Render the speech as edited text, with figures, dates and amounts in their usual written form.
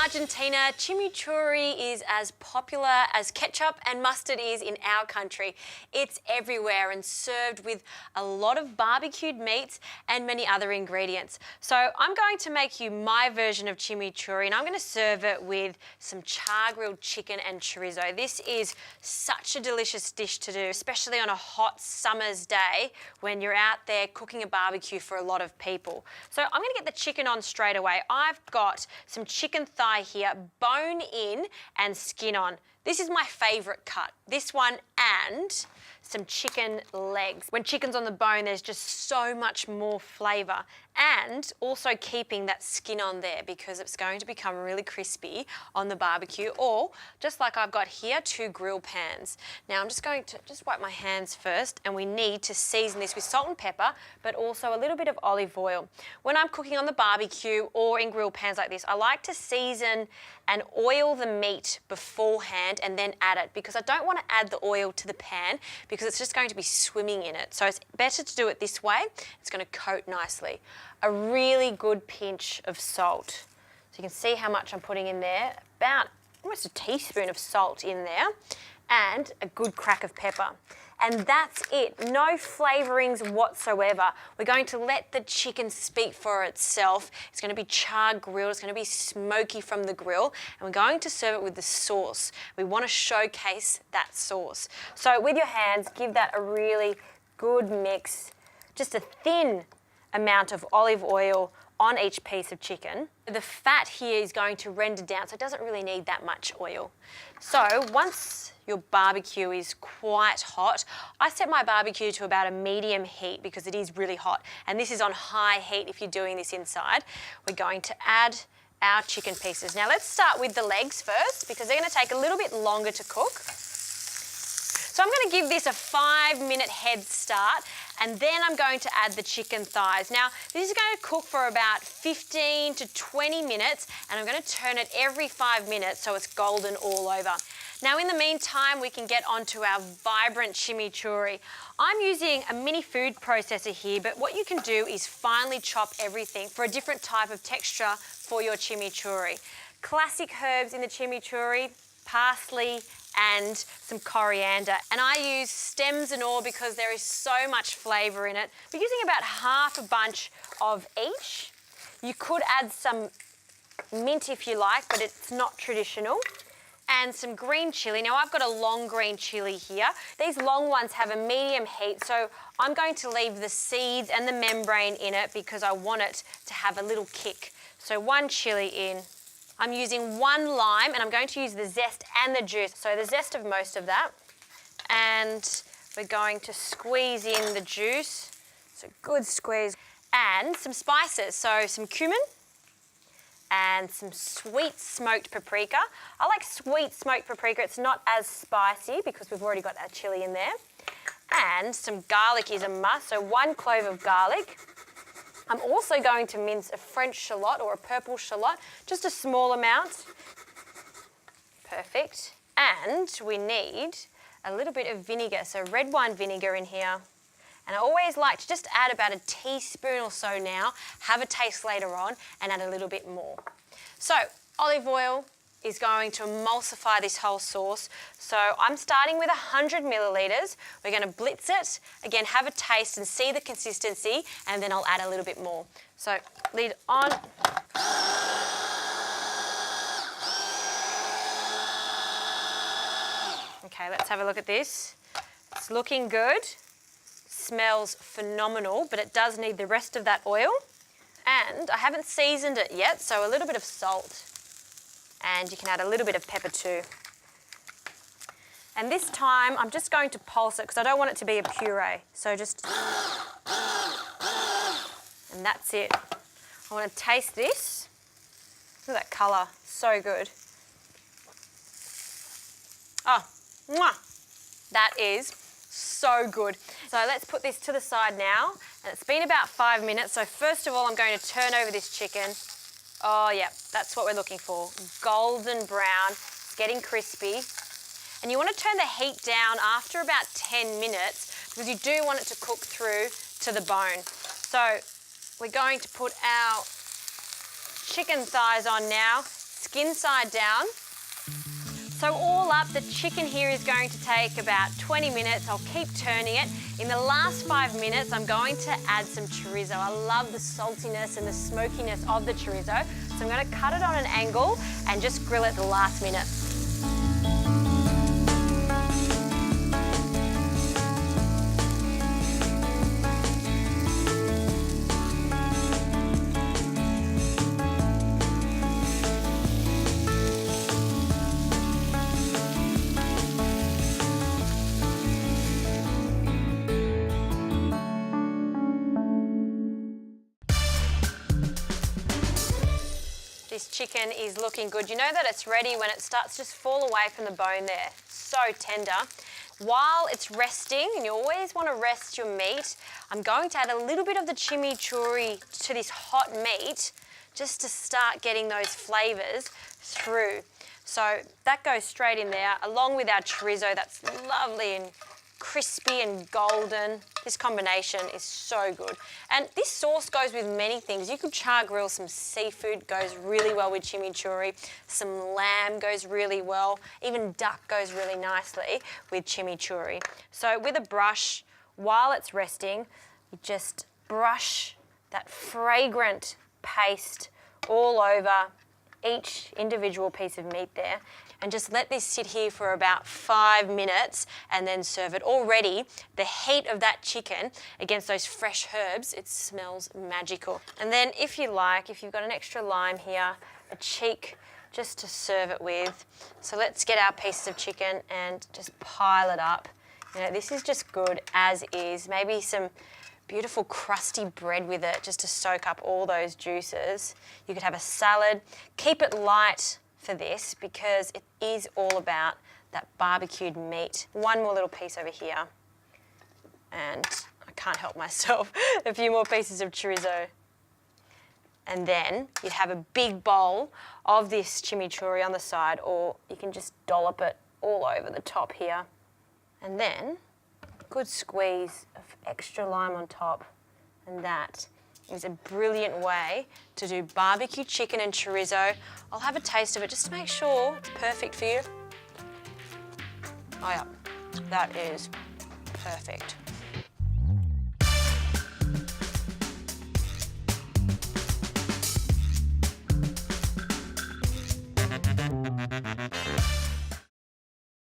Argentina, chimichurri is as popular as ketchup and mustard is in our country. It's everywhere and served with a lot of barbecued meats and many other ingredients. So I'm going to make you my version of chimichurri, and I'm going to serve it with some char-grilled chicken and chorizo. This is such a delicious dish to do, especially on a hot summer's day when you're out there cooking a barbecue for a lot of people. So I'm going to get the chicken on straight away. I've got some chicken thigh here, bone in and skin on. This is my favourite cut, this one and some chicken legs. When chicken's on the bone, there's just so much more flavour, and also keeping that skin on there because it's going to become really crispy on the barbecue, or just like I've got here, 2 grill pans. Now I'm just going to wipe my hands first, and we need to season this with salt and pepper, but also a little bit of olive oil. When I'm cooking on the barbecue or in grill pans like this, I like to season and oil the meat beforehand and then add it, because I don't want to add the oil to the pan because it's just going to be swimming in it. So it's better to do it this way. It's going to coat nicely. A really good pinch of salt. So you can see how much I'm putting in there, about almost a teaspoon of salt in there, and a good crack of pepper. And that's it, no flavourings whatsoever. We're going to let the chicken speak for itself. It's going to be char-grilled, it's going to be smoky from the grill, and we're going to serve it with the sauce. We want to showcase that sauce. So with your hands, give that a really good mix, just a thin amount of olive oil on each piece of chicken. The fat here is going to render down, so it doesn't really need that much oil. So once your barbecue is quite hot, I set my barbecue to about a medium heat because it is really hot, and this is on high heat if you're doing this inside. We're going to add our chicken pieces. Now let's start with the legs first because they're going to take a little bit longer to cook. So I'm going to give this a 5-minute head start, and then I'm going to add the chicken thighs. Now, this is going to cook for about 15 to 20 minutes, and I'm going to turn it every 5 minutes so it's golden all over. Now, in the meantime, we can get onto our vibrant chimichurri. I'm using a mini food processor here, but what you can do is finely chop everything for a different type of texture for your chimichurri. Classic herbs in the chimichurri, parsley, and some coriander. And I use stems and all because there is so much flavour in it. We're using about half a bunch of each. You could add some mint if you like, but it's not traditional. And some green chilli. Now I've got a long green chilli here. These long ones have a medium heat, so I'm going to leave the seeds and the membrane in it because I want it to have a little kick. So 1 chilli in. I'm using 1 lime, and I'm going to use the zest and the juice. So the zest of most of that. And we're going to squeeze in the juice. So good squeeze. And some spices. So some cumin and some sweet smoked paprika. I like sweet smoked paprika. It's not as spicy because we've already got our chilli in there. And some garlic is a must. So 1 clove of garlic. I'm also going to mince a French shallot or a purple shallot, just a small amount. Perfect. And we need a little bit of vinegar, so red wine vinegar in here. And I always like to just add about a teaspoon or so now, have a taste later on, and add a little bit more. So olive oil is going to emulsify this whole sauce. So I'm starting with 100 millilitres. We're going to blitz it. Again, have a taste and see the consistency, and then I'll add a little bit more. So lid on. Okay, let's have a look at this. It's looking good. Smells phenomenal, but it does need the rest of that oil. And I haven't seasoned it yet, so a little bit of salt. And you can add a little bit of pepper too. And this time I'm just going to pulse it because I don't want it to be a puree. So just, and that's it. I want to taste this. Look at that colour, so good. Oh, mwah. That is so good. So let's put this to the side now. And it's been about 5 minutes. So first of all, I'm going to turn over this chicken. Oh yeah, that's what we're looking for. Golden brown, it's getting crispy. And you want to turn the heat down after about 10 minutes because you do want it to cook through to the bone. So we're going to put our chicken thighs on now, skin side down. So all up, the chicken here is going to take about 20 minutes. I'll keep turning it. In the last 5 minutes, I'm going to add some chorizo. I love the saltiness and the smokiness of the chorizo. So I'm going to cut it on an angle and just grill it the last minute. This chicken is looking good. You know that it's ready when it starts to just fall away from the bone there. So tender. While it's resting, and you always want to rest your meat, I'm going to add a little bit of the chimichurri to this hot meat just to start getting those flavours through. So that goes straight in there, along with our chorizo that's lovely and crispy and golden. This combination is so good. And this sauce goes with many things. You could char grill some seafood, goes really well with chimichurri. Some lamb goes really well. Even duck goes really nicely with chimichurri. So with a brush, while it's resting, you just brush that fragrant paste all over each individual piece of meat there, and just let this sit here for about 5 minutes and then serve it. Already, the heat of that chicken against those fresh herbs, it smells magical. And then if you like, if you've got an extra lime here, a cheek just to serve it with. So let's get our pieces of chicken and just pile it up. You know, this is just good as is. Maybe some beautiful crusty bread with it just to soak up all those juices. You could have a salad. Keep it light for this because it is all about that barbecued meat. One more little piece over here. And I can't help myself. A few more pieces of chorizo. And then you'd have a big bowl of this chimichurri on the side, or you can just dollop it all over the top here. And then good squeeze of extra lime on top, and that is a brilliant way to do barbecue chicken and chorizo. I'll have a taste of it just to make sure it's perfect for you. Oh yeah, that is perfect.